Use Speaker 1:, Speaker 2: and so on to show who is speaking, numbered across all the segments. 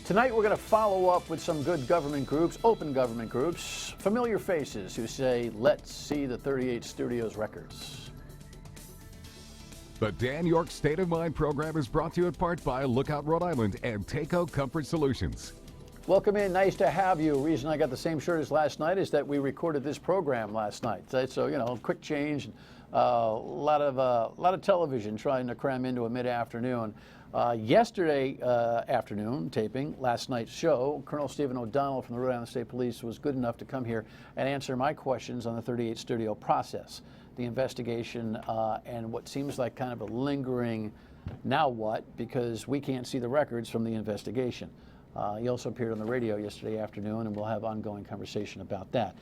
Speaker 1: Tonight we're going to follow up with some good government groups, open government groups, familiar faces who say, let's see the 38 Studios records.
Speaker 2: The Dan Yorke State of Mind program is brought to you in part by Lookout Rhode Island and Takeo Comfort Solutions.
Speaker 1: Welcome in. Nice to have you. Reason I got the same shirt as last night is that we recorded this program last night. So you know, quick change. A lot of television trying to cram into a mid-afternoon. Yesterday afternoon taping, last night's show, Colonel Stephen O'Donnell from the Rhode Island State Police was good enough to come here and answer my questions on the 38 Studio process, the investigation, and what seems like kind of a lingering now what, because we can't see the records from the investigation. He also appeared on the radio yesterday afternoon, and we'll have ongoing conversation about that.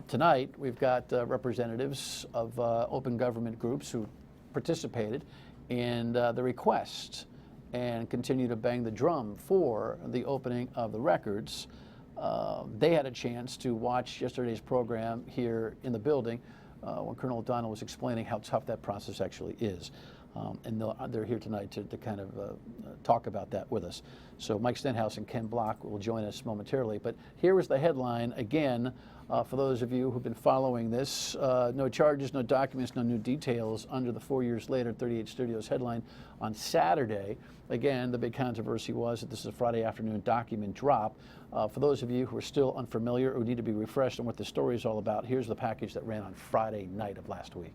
Speaker 1: Tonight, we've got representatives of open government groups who participated in the request and continue to bang the drum for the opening of the records. They had a chance to watch yesterday's program here in the building when Colonel O'Donnell was explaining how tough that process actually is. And they're here tonight to kind of talk about that with us. So Mike Stenhouse and Ken Block will join us momentarily. But here is the headline again for those of you who've been following this. No charges, no documents, no new details under the 4 years later 38 Studios headline on Saturday. Again, the big controversy was that this is a Friday afternoon document drop. For those of you who are still unfamiliar or need to be refreshed on what the story is all about, here's the package that ran on Friday night of last week.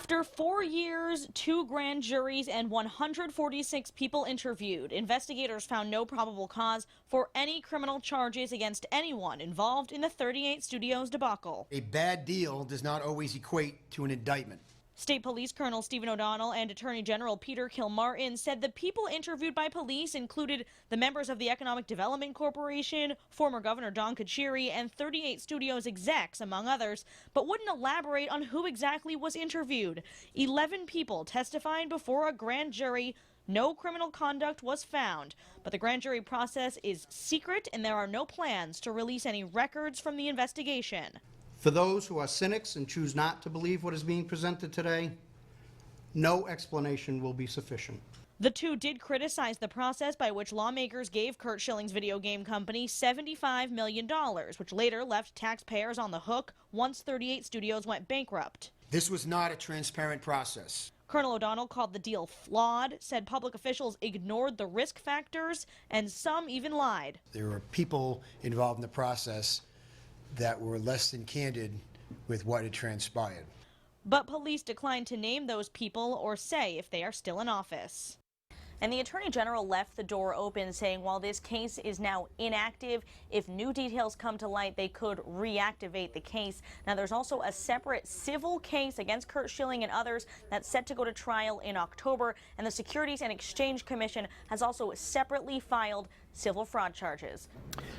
Speaker 3: After 4 years, 2 grand juries, and 146 people interviewed, investigators found no probable cause for any criminal charges against anyone involved in the 38 Studios debacle.
Speaker 4: A bad deal does not always equate to an indictment.
Speaker 3: State Police Colonel Stephen O'Donnell and Attorney General Peter Kilmartin said the people interviewed by police included the members of the Economic Development Corporation, former Governor Don Kachiri, and 38 Studios execs, among others, but wouldn't elaborate on who exactly was interviewed. 11 people testified before a grand jury. No criminal conduct was found, but the grand jury process is secret and there are no plans to release any records from the investigation.
Speaker 4: For those who are cynics and choose not to believe what is being presented today, no explanation will be sufficient.
Speaker 3: The two did criticize the process by which lawmakers gave Curt Schilling's video game company $75 million, which later left taxpayers on the hook once 38 Studios went bankrupt.
Speaker 4: This was not a transparent process.
Speaker 3: Colonel O'Donnell called the deal flawed, said public officials ignored the risk factors, and some even lied.
Speaker 4: There were people involved in the process that were less than candid with what had transpired.
Speaker 3: But police declined to name those people or say if they are still in office. And the Attorney General left the door open, saying while this case is now inactive, if new details come to light, they could reactivate the case. Now, there's also a separate civil case against Curt Schilling and others that's set to go to trial in October, and the Securities and Exchange Commission has also separately filed civil fraud charges.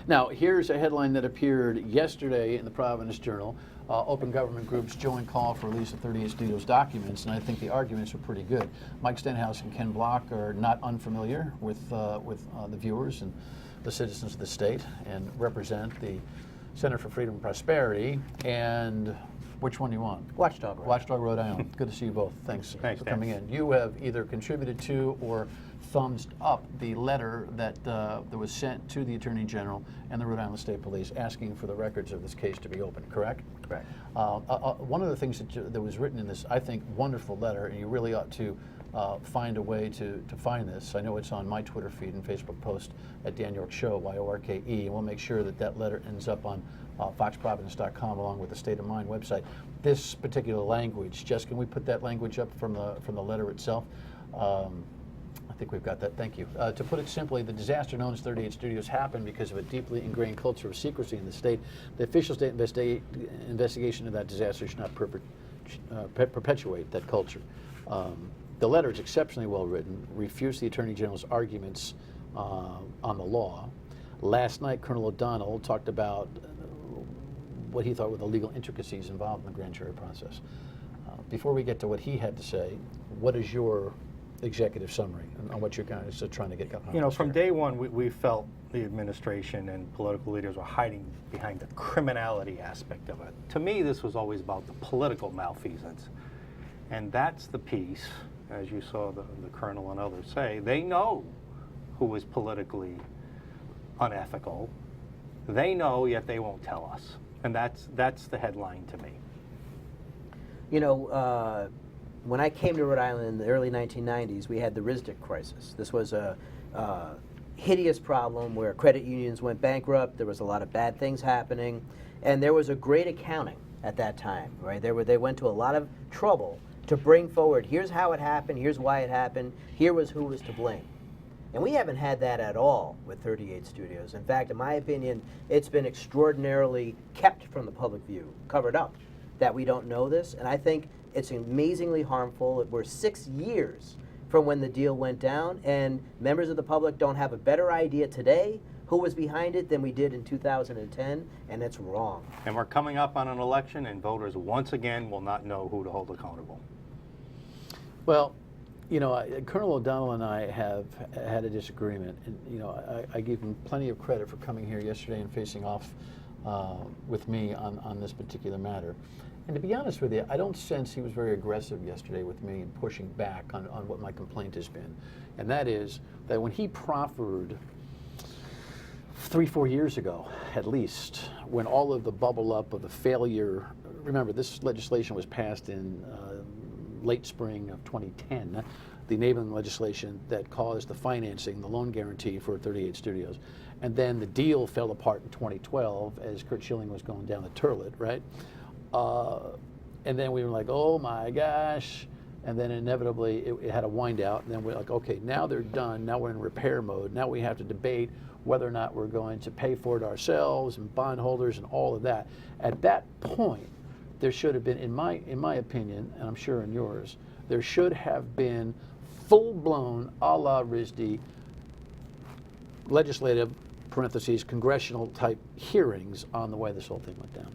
Speaker 1: Now, here's a headline that appeared yesterday in the Providence Journal. Open government groups join call for release of 38 Studios documents, and I think the arguments are pretty good. Mike Stenhouse and Ken Block are not unfamiliar with the viewers and the citizens of the state and represent the Center for Freedom and Prosperity. And which one do you want?
Speaker 5: Watchdog.
Speaker 1: Watchdog Rhode Island. Good to see you both. Thanks for coming in. You have either contributed to or thumbs up the letter that was sent to the Attorney General and the Rhode Island State Police asking for the records of this case to be opened, correct?
Speaker 5: Correct.
Speaker 1: One of the things that was written in this, I think, wonderful letter, and you really ought to find a way to find this. I know it's on my Twitter feed and Facebook post at Dan Yorke Show, Yorke, and we'll make sure that that letter ends up on foxprovidence.com along with the State of Mind website. This particular language, Jess, can we put that language up from the letter itself? I think we've got that. Thank you. To put it simply, the disaster known as 38 Studios happened because of a deeply ingrained culture of secrecy in the state. The official state investigation of that disaster should not perpetuate that culture. The letter is exceptionally well written, refutes the Attorney General's arguments on the law. Last night, Colonel O'Donnell talked about what he thought were the legal intricacies involved in the grand jury process. Before we get to what he had to say, what is your executive summary on what you're guys are trying to get accomplished?
Speaker 5: You know, from day one, we felt the administration and political leaders were hiding behind the criminality aspect of it. To me, this was always about the political malfeasance. And that's the piece, as you saw the colonel and others say, they know who is politically unethical. They know, yet they won't tell us. And that's the headline to me.
Speaker 6: You know, when I came to Rhode Island in the early 1990s, we had the RISDIC crisis. This was a hideous problem where credit unions went bankrupt. There was a lot of bad things happening, and there was a great accounting at that time, right? They went to a lot of trouble to bring forward, here's how it happened, here's why it happened, here was who was to blame. And we haven't had that at all with 38 Studios. In fact, in my opinion, it's been extraordinarily kept from the public view, covered up, that we don't know this. And I think it's amazingly harmful. We're 6 years from when the deal went down, and members of the public don't have a better idea today who was behind it than we did in 2010, and it's wrong.
Speaker 5: And we're coming up on an election, and voters once again will not know who to hold accountable.
Speaker 1: Well, you know, Colonel O'Donnell and I have had a disagreement, and you know, I give him plenty of credit for coming here yesterday and facing off with me on this particular matter. And to be honest with you, I don't sense he was very aggressive yesterday with me and pushing back on what my complaint has been. And that is that when he proffered 3-4 years ago, at least, when all of the bubble up of the failure, remember this legislation was passed in late spring of 2010, the enabling legislation that caused the financing, the loan guarantee for 38 Studios. And then the deal fell apart in 2012 as Curt Schilling was going down the toilet, right? And then we were like, oh my gosh. And then inevitably it had a wind out. And then we're like, okay, now they're done. Now we're in repair mode. Now we have to debate whether or not we're going to pay for it ourselves and bondholders and all of that. At that point, there should have been, in my opinion, and I'm sure in yours, there should have been full-blown, a la RISD, legislative, parentheses, congressional-type hearings on the way this whole thing went down.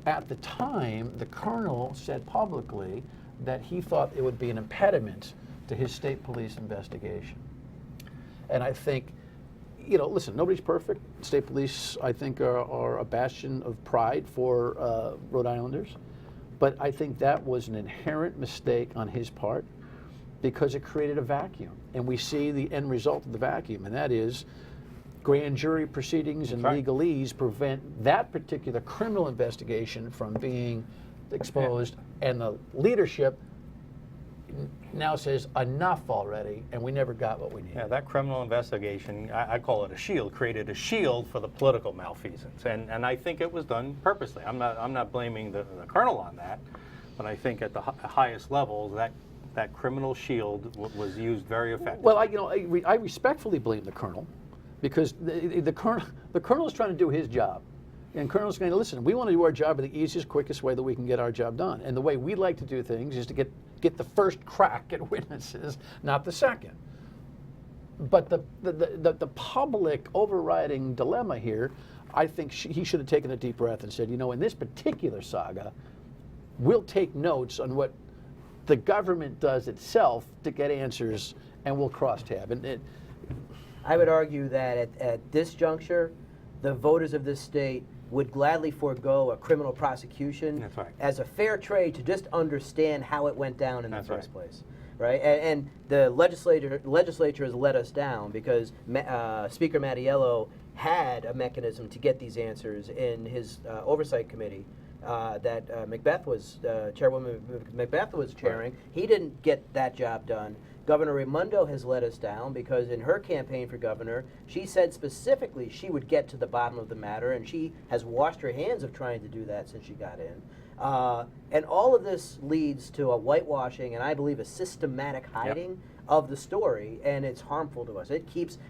Speaker 1: At the time, the colonel said publicly that he thought it would be an impediment to his state police investigation. And I think, you know, listen, nobody's perfect. State police, I think, are a bastion of pride for Rhode Islanders. But I think that was an inherent mistake on his part because it created a vacuum. And we see the end result of the vacuum, and that is grand jury proceedings and legalese prevent that particular criminal investigation from being exposed, and the leadership now says enough already, and we never got what we needed.
Speaker 5: Yeah, that criminal investigation, I call it a shield, created a shield for the political malfeasance, and I think it was done purposely. I'm not blaming the colonel on that, but I think at the highest levels that criminal shield was used very effectively.
Speaker 1: Well, I respectfully blame the colonel, because the colonel is trying to do his job. And Colonel's going to listen, we want to do our job in the easiest, quickest way that we can get our job done. And the way we like to do things is to get the first crack at witnesses, not the second. But the public overriding dilemma here, I think he should have taken a deep breath and said, you know, in this particular saga, we'll take notes on what the government does itself to get answers, and we'll cross-tab. And
Speaker 6: I would argue that at this juncture, the voters of this state would gladly forego a criminal prosecution as a fair trade to just understand how it went down in the first place, right? And the legislature has let us down because Speaker Mattiello had a mechanism to get these answers in his oversight committee that Chairwoman Macbeth was chairing. He didn't get that job done. Governor Raimondo has let us down because in her campaign for governor, she said specifically she would get to the bottom of the matter, and she has washed her hands of trying to do that since she got in. And all of this leads to a whitewashing and I believe a systematic hiding of the story, and it's harmful to us.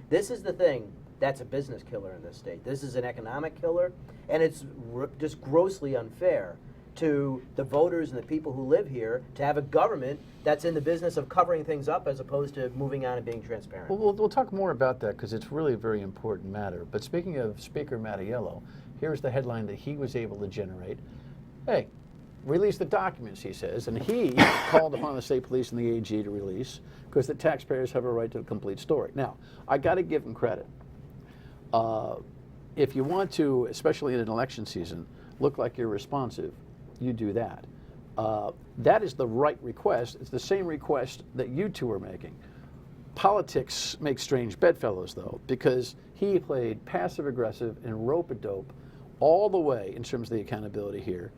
Speaker 6: This is the thing that's a business killer in this state. This is an economic killer, and it's just grossly unfair to the voters and the people who live here to have a government that's in the business of covering things up as opposed to moving on and being transparent.
Speaker 1: Well, we'll talk more about that because it's really a very important matter. But speaking of Speaker Mattiello, here's the headline that he was able to generate. Hey, release the documents, he says, and he called upon the state police and the AG to release because the taxpayers have a right to the complete story. Now, I got to give him credit. If you want to, especially in an election season, look like you're responsive, you do that. That is the right request. It's the same request that you two are making. Politics makes strange bedfellows, though, because he played passive-aggressive and rope-a-dope all the way in terms of the accountability here,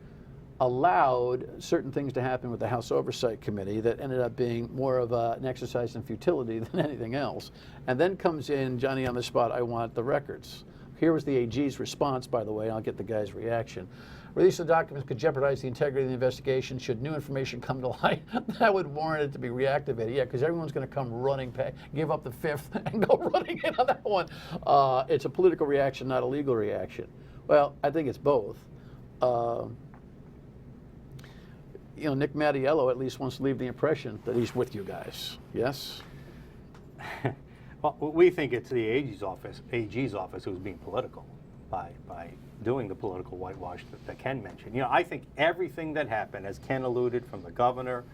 Speaker 1: allowed certain things to happen with the House Oversight Committee that ended up being more of an exercise in futility than anything else, and then comes in, Johnny on the spot, I want the records. Here was the AG's response, by the way, I'll get the guy's reaction. Release of documents could jeopardize the integrity of the investigation should new information come to light. That would warrant it to be reactivated. Yeah, because everyone's going to come running, give up the fifth, and go running in on that one. It's a political reaction, not a legal reaction. Well, I think it's both. You know, Nick Mattiello at least wants to leave the impression that he's with you guys. Yes?
Speaker 5: Well, we think it's the AG's office who's being political by doing the political whitewash that Ken mentioned. You know, I think everything that happened, as Ken alluded, from the governor,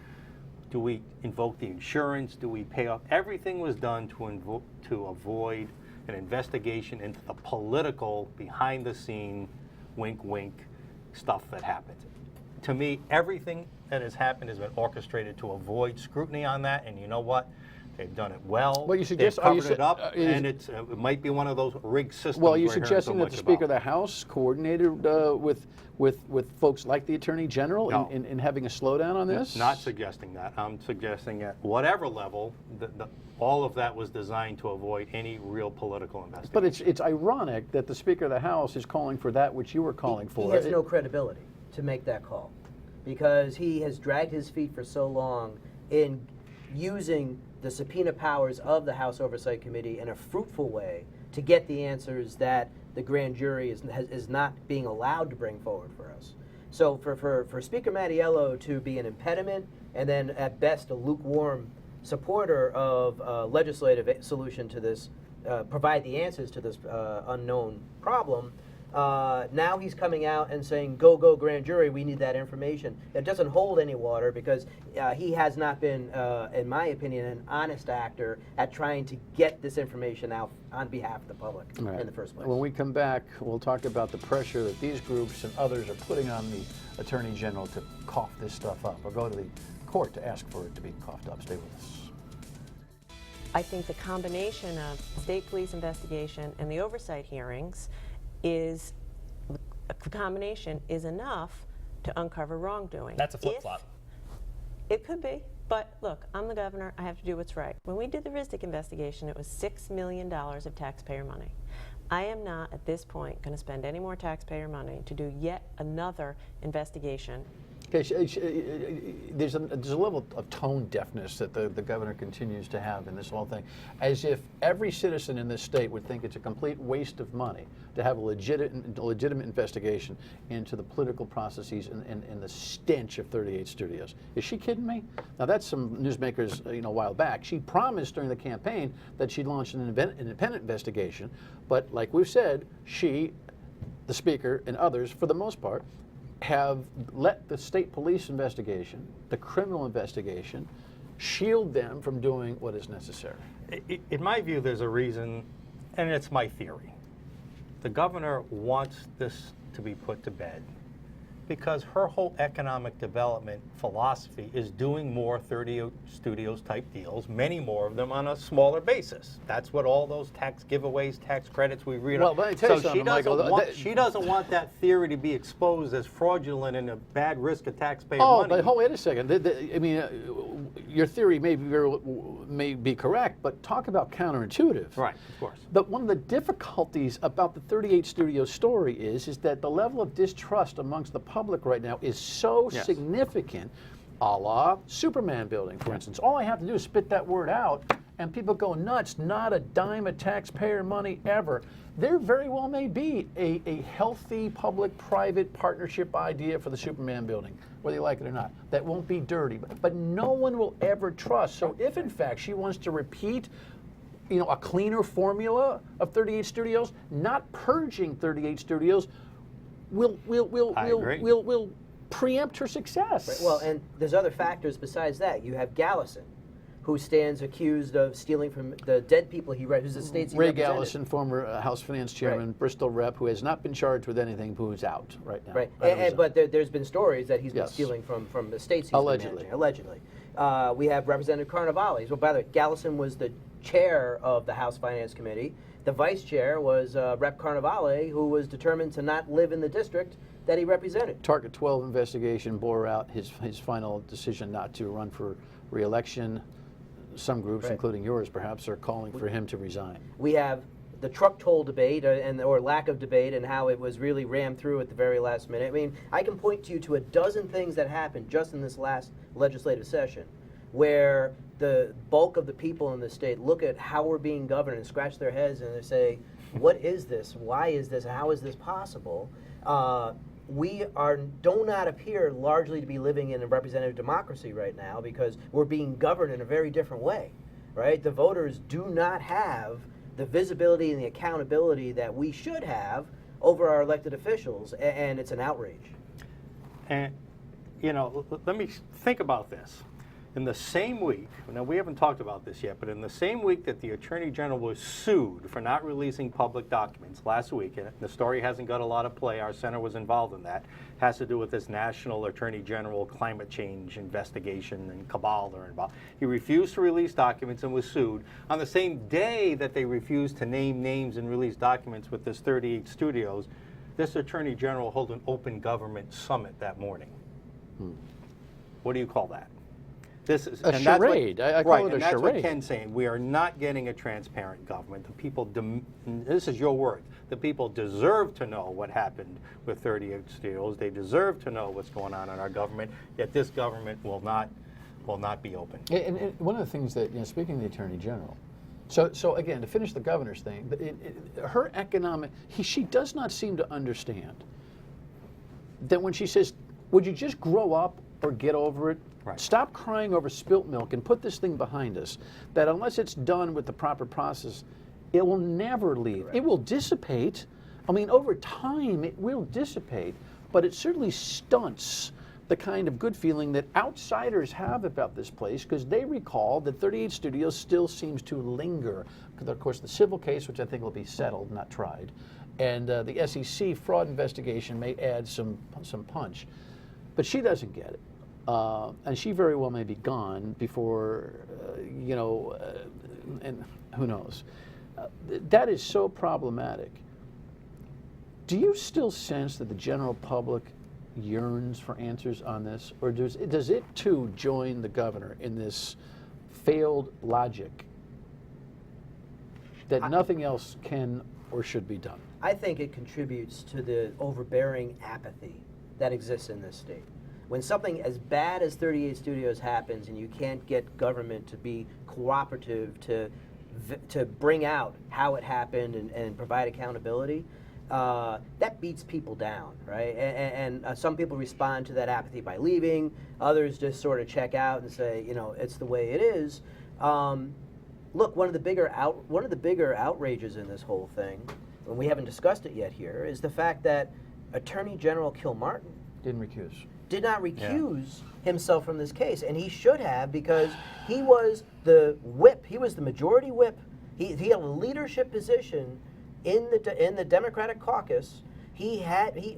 Speaker 5: do we invoke the insurance, do we pay off, everything was done to avoid an investigation into the political, behind-the-scene, wink-wink stuff that happened. To me, everything that has happened has been orchestrated to avoid scrutiny on that, and you know what? They've done it well.
Speaker 1: Well, you suggest,
Speaker 5: they've covered it up, and it might be one of those rigged systems.
Speaker 1: Well, you're suggesting that the Speaker of the House coordinated with folks like the Attorney General in having a slowdown on this?
Speaker 5: Not suggesting that. I'm suggesting at whatever level, all of that was designed to avoid any real political investigation.
Speaker 1: But it's ironic that the Speaker of the House is calling for that which you were calling for.
Speaker 6: He has no credibility to make that call because he has dragged his feet for so long in using the subpoena powers of the House Oversight Committee in a fruitful way to get the answers that the grand jury is not being allowed to bring forward for us. So for Speaker Mattiello to be an impediment and then at best a lukewarm supporter of a legislative solution to this, provide the answers to this unknown problem, now he's coming out and saying, go grand jury, we need that information. It doesn't hold any water because he has not been, in my opinion, an honest actor at trying to get this information out on behalf of the public in the first place.
Speaker 1: When we come back, we'll talk about the pressure that these groups and others are putting on the Attorney General to cough this stuff up or go to the court to ask for it to be coughed up. Stay with us.
Speaker 7: I think the combination of state police investigation and the oversight hearings is a combination is enough to uncover wrongdoing.
Speaker 8: That's a flip-flop.
Speaker 7: It could be, but look, I'm the governor, I have to do what's right. When we did the RISDIC investigation, it was $6 million of taxpayer money. I am not, at this point, going to spend any more taxpayer money to do yet another investigation.
Speaker 1: Okay, there's a level of tone deafness that the governor continues to have in this whole thing, as if every citizen in this state would think it's a complete waste of money to have a legitimate investigation into the political processes and the stench of 38 studios. Is she kidding me? Now that's some newsmakers, a while back. She promised during the campaign that she'd launch an independent investigation, but like we've said, she, the Speaker, and others, for the most part, have let the state police investigation, the criminal investigation, shield them from doing what is necessary.
Speaker 5: In my view, there's a reason, and it's my theory. The governor wants this to be put to bed because her whole economic development philosophy is doing more 30 studios type deals, many more of them on a smaller basis. That's what all those tax giveaways, tax credits we read about.
Speaker 1: Well, let me tell you something, Michael.
Speaker 5: She doesn't want that theory to be exposed as fraudulent and a bad risk of taxpayer money.
Speaker 1: Oh, but wait a second. I mean, your theory may be correct, but talk about counterintuitive.
Speaker 5: Right, of course.
Speaker 1: But one of the difficulties about the 38 studio story is that the level of distrust amongst the public right now is so significant, a la Superman building, for instance. All I have to do is spit that word out, and people go nuts. Not a dime of taxpayer money ever. There very well may be a healthy public-private partnership idea for the Superman building, whether you like it or not. That won't be dirty, but no one will ever trust. So if, in fact, she wants to repeat a cleaner formula of 38 studios, not purging 38 studios, we'll preempt her success.
Speaker 6: Right. Well, and there's other factors besides that. You have Gallison, who stands accused of stealing from the dead people who's the state's
Speaker 1: Ray Gallison, former House Finance Chairman, Bristol rep, who has not been charged with anything, who's out right now.
Speaker 6: Right, but there's been stories that he's been stealing from the states he's
Speaker 1: allegedly.
Speaker 6: been managing. Allegedly. We have Representative Carnevale. Well, by the way, Gallison was the chair of the House Finance Committee. The vice chair was Rep. Carnevale, who was determined to not live in the district that he represented.
Speaker 1: Target 12 investigation bore out his final decision not to run for re-election. Some groups, including yours perhaps, are calling for him to resign.
Speaker 6: We have the truck toll debate or lack of debate and how it was really rammed through at the very last minute. I mean, I can point to you to a dozen things that happened just in this last legislative session where the bulk of the people in the state look at how we're being governed and scratch their heads and they say, what is this? Why is this? How is this possible? We do not appear largely to be living in a representative democracy right now because we're being governed in a very different way, right? The voters do not have the visibility and the accountability that we should have over our elected officials, and it's an outrage.
Speaker 5: And, you know, let me think about this. In the same week, now we haven't talked about this yet, but in the same week that the Attorney General was sued for not releasing public documents last week, and the story hasn't got a lot of play, our center was involved in that, has to do with this National Attorney General climate change investigation and cabal they're involved. He refused to release documents and was sued. On the same day that they refused to name names and release documents with this 38 studios, this Attorney General held an open government summit that morning. What do you call that? This is
Speaker 1: a charade. I call it a charade.
Speaker 5: That's what Ken's saying. We are not getting a transparent government. The people, this is your word, the people deserve to know what happened with 38 studios. They deserve to know what's going on in our government, yet this government will not be open.
Speaker 1: And one of the things that, speaking of the Attorney General, so again, to finish the governor's thing, her economic, she does not seem to understand that when she says, would you just grow up or get over it?
Speaker 5: Right.
Speaker 1: Stop crying over spilt milk and put this thing behind us. That unless it's done with the proper process, it will never leave. Correct. It will dissipate. I mean, over time, it will dissipate, but it certainly stunts the kind of good feeling that outsiders have about this place because they recall that 38 Studios still seems to linger. Because, of course, the civil case, which I think will be settled, not tried, and the SEC fraud investigation may add some punch. But she doesn't get it. And she very well may be gone before, and who knows. That is so problematic. Do you still sense that the general public yearns for answers on this? Or does it too join the governor in this failed logic that nothing else can or should be done?
Speaker 6: I think it contributes to the overbearing apathy that exists in this state. When something as bad as 38 Studios happens and you can't get government to be cooperative to bring out how it happened and provide accountability, that beats people down, right? And some people respond to that apathy by leaving. Others just sort of check out and say, it's the way it is. Look, one of the bigger outrages in this whole thing, and we haven't discussed it yet here, is the fact that Attorney General Kilmartin did not recuse himself from this case, and he should have because he was the whip. He was the majority whip. He had a leadership position in the Democratic caucus. He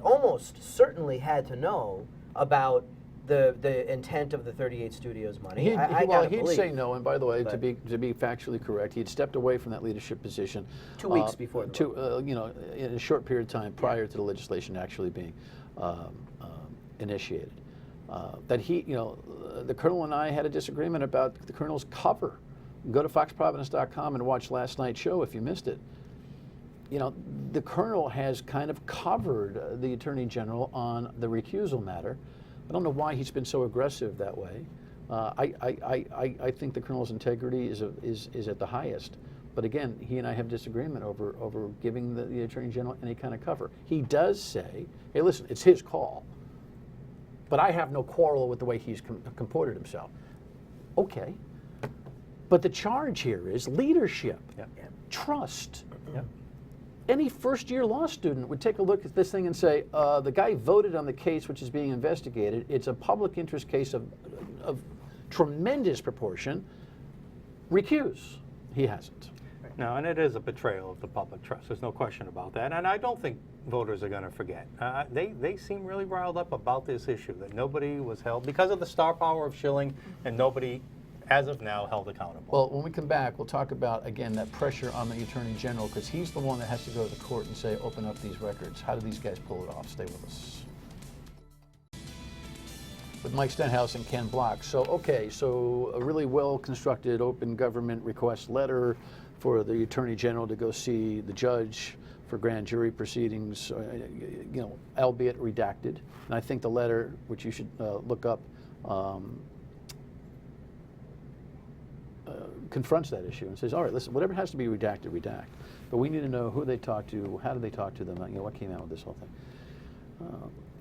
Speaker 6: almost certainly had to know about the intent of the 38 Studios money.
Speaker 1: He'd say no. And by the way, to be factually correct, he had stepped away from that leadership position
Speaker 6: 2 weeks before.
Speaker 1: In a short period of time prior to the legislation actually being initiated. The Colonel and I had a disagreement about the Colonel's cover. Go to foxprovidence.com and watch last night's show if you missed it. The Colonel has kind of covered the Attorney General on the recusal matter. I don't know why he's been so aggressive that way. I think the Colonel's integrity is at the highest. But again, he and I have disagreement over giving the Attorney General any kind of cover. He does say, hey, listen, it's his call. But I have no quarrel with the way he's comported himself. Okay. But the charge here is leadership, trust. Any first-year law student would take a look at this thing and say, the guy voted on the case which is being investigated. It's a public interest case of tremendous proportion. Recuse. He hasn't.
Speaker 5: No, and it is a betrayal of the public trust. There's no question about that. And I don't think voters are going to forget. They seem really riled up about this issue, that nobody was held because of the star power of Schilling, and nobody as of now, held accountable.
Speaker 1: Well, when we come back, we'll talk about, again, that pressure on the Attorney General, because he's the one that has to go to the court and say, open up these records. How do these guys pull it off? Stay with us. With Mike Stenhouse and Ken Block. So, okay, so a really well-constructed open government request letter for the Attorney General to go see the judge for grand jury proceedings, you know, albeit redacted. And I think the letter, which you should look up, confronts that issue and says, all right, listen, whatever has to be redacted, redact. But we need to know who they talked to, how did they talk to them, you know, what came out with this whole thing.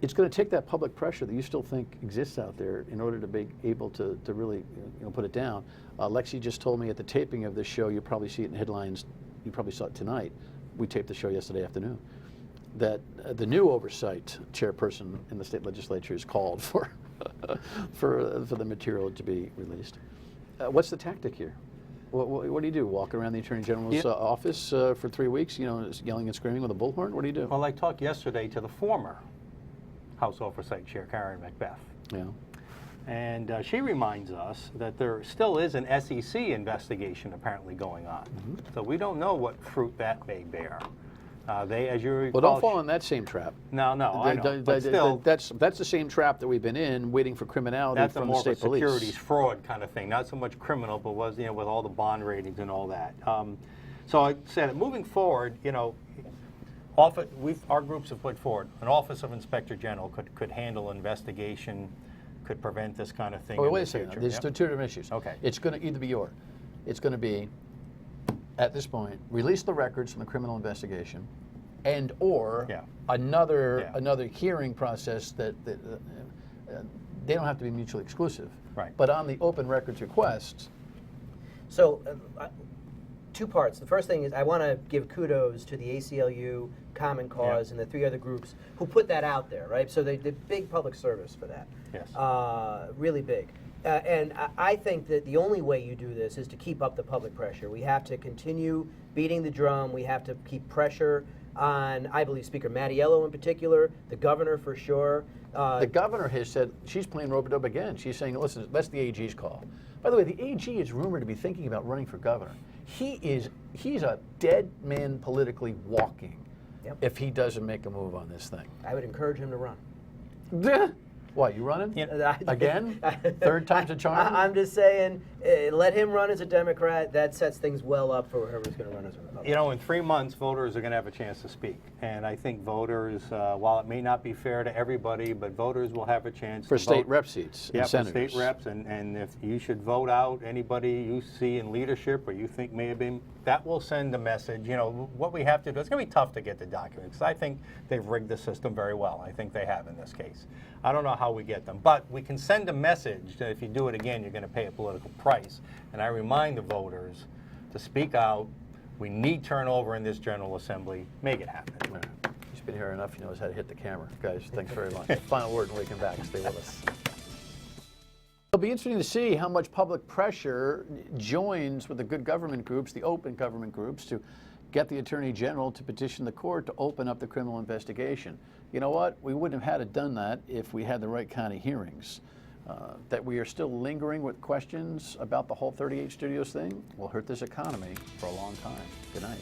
Speaker 1: It's going to take that public pressure that you still think exists out there in order to be able to really, you know, put it down. Lexi just told me at the taping of this show, you'll probably see it in headlines, you probably saw it tonight. We taped the show yesterday afternoon. That the new oversight chairperson in the state legislature is called for for the material to be released. What's the tactic here? What do you do? Walk around the Attorney General's office for 3 weeks, you know, yelling and screaming with a bullhorn? What do you do?
Speaker 5: Well, I talked yesterday to the former House Oversight Chair, Karen Macbeth.
Speaker 1: Yeah.
Speaker 5: And she reminds us that there still is an SEC investigation apparently going on. So we don't know what fruit that may bear. They, as you recall,
Speaker 1: well, don't fall in that same trap.
Speaker 5: No, I know. But still,
Speaker 1: that's the same trap that we've been in, waiting for criminality from the state police.
Speaker 5: That's a more securities fraud kind of thing, not so much criminal, but was, you know, with all the bond ratings and all that. So I said, moving forward, you know, our groups have put forward an Office of Inspector General could handle investigation, could prevent this kind of thing.
Speaker 1: Oh, wait a second. There's two different issues.
Speaker 5: Okay.
Speaker 1: It's going to either be it's going to be, at this point, release the records from the criminal investigation, and or another hearing process that they don't have to be mutually exclusive.
Speaker 5: Right.
Speaker 1: But on the open records requests.
Speaker 6: So, two parts. The first thing is I want to give kudos to the ACLU, Common Cause, and the 3 other groups who put that out there, right? So they did big public service for that.
Speaker 5: Yes.
Speaker 6: Really big. And I think that the only way you do this is to keep up the public pressure. We have to continue beating the drum. We have to keep pressure on, I believe, Speaker Mattiello in particular, the governor for sure.
Speaker 1: The governor has said she's playing rope-a-dope again. She's saying, listen, that's the AG's call. By the way, the AG is rumored to be thinking about running for governor. He's a dead man politically walking if he doesn't make a move on this thing.
Speaker 6: I would encourage him to run.
Speaker 1: Why, you running? Again? Third time's a charm?
Speaker 6: I'm just saying, let him run as a Democrat. That sets things well up for whoever's going to run as a Republican.
Speaker 5: You know, in 3 months, voters are going to have a chance to speak. And I think voters, while it may not be fair to everybody, but voters will have a chance
Speaker 1: for
Speaker 5: to
Speaker 1: state
Speaker 5: vote.
Speaker 1: Rep seats and senators.
Speaker 5: For state reps. And if you should vote out anybody you see in leadership or you think may have been, that will send a message. You know, what we have to do, it's going to be tough to get the documents, because I think they've rigged the system very well. I think they have in this case. I don't know how we get them, but we can send a message that if you do it again, you're going to pay a political price. And I remind the voters to speak out. We need turnover in this General Assembly. Make it happen.
Speaker 1: He's been here enough. He knows how to hit the camera. Guys, thanks very much. Final word, and we come back. Stay with us. It'll be interesting to see how much public pressure joins with the good government groups, the open government groups, to get the Attorney General to petition the court to open up the criminal investigation. You know what? We wouldn't have had it done that if we had the right kind of hearings. That we are still lingering with questions about the whole 38 Studios thing will hurt this economy for a long time. Good night.